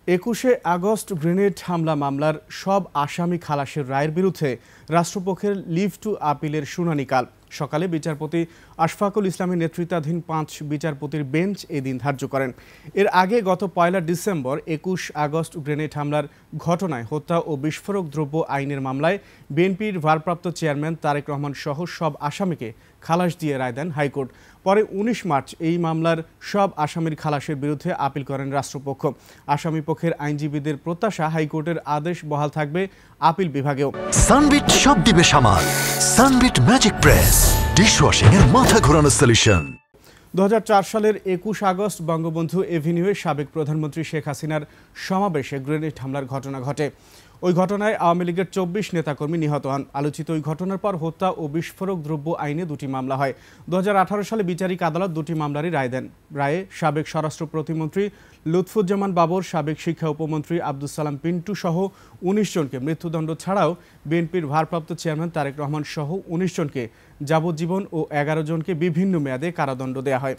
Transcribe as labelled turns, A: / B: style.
A: ২১শে August grenade হামলা মামলার সব আসামি খালাসের রায়ের বিরুদ্ধে রাষ্ট্রপক্ষের লিভ টু আপিলের শুনানি কাল সকালে বিচারপতি আশফাকুল ইসলামের নেতৃত্বাধীন ৫ বিচারপতির বেঞ্চ এদিন ধার্য করেন। এর আগে গত ১ ডিসেম্বর ২১ আগস্ট গ্রেনেড হামলার ঘটনায় হত্যা ও বিস্ফোরক দ্রব্য আইনের মামলায় বিএনপির ভারপ্রাপ্ত চেয়ারম্যান তারেক রহমান সহ সব আসামিকে খালাস দিয়ে রায় দেন হাইকোর্ট। পরে ১৯ মার্চ এই মামলার সব আসামির খালাসের বিরুদ্ধে আপিল করেন রাষ্ট্রপক্ষ। আসামি পক্ষের আইনজীবীদের প্রত্যাশা হাইকোর্টের আদেশ বহাল থাকবে আপিল বিভাগেও।
B: সানবিট সব দিবে সামাল। সানবিট ম্যাজিক প্রেস ডিশওয়াশিং এর মাথা ঘোরানো সলিউশন।
A: ২০০৪ সালের ২১ আগস্ট বঙ্গবন্ধু এভিনিউয়ে সাবেক প্রধানমন্ত্রী শেখ হাসিনার সমাবেশে গ্রেনেড হামলার ঘটনা ঘটে। ওই ঘটনায় আওয়ামী লীগের ২৪ নেতাকর্মী নিহত হন। আলোচিত ওই ঘটনার পর হত্যা ও বিস্ফোরক দ্রব্য আইনে ২টি মামলা হয়। ২০১৮ সালে বিচারিক আদালত ২টি মামলারই রায় দেন। রায়ে সাবেক স্বরাষ্ট্র প্রতিমন্ত্রী লুৎফুজ্জামান বাবর, সাবেক শিক্ষা উপমন্ত্রী আব্দুস সালাম পিন্টু সহ ১৯ জনকে মৃত্যুদণ্ড ছাড়াও বিএনপির ভারপ্রাপ্ত চেয়ারম্যান তারেক রহমান সহ ১৯ জনকে যাবজ্জীবন ও ১১ জনকে বিভিন্ন মেয়াদে কারাদণ্ড দেওয়া হয়।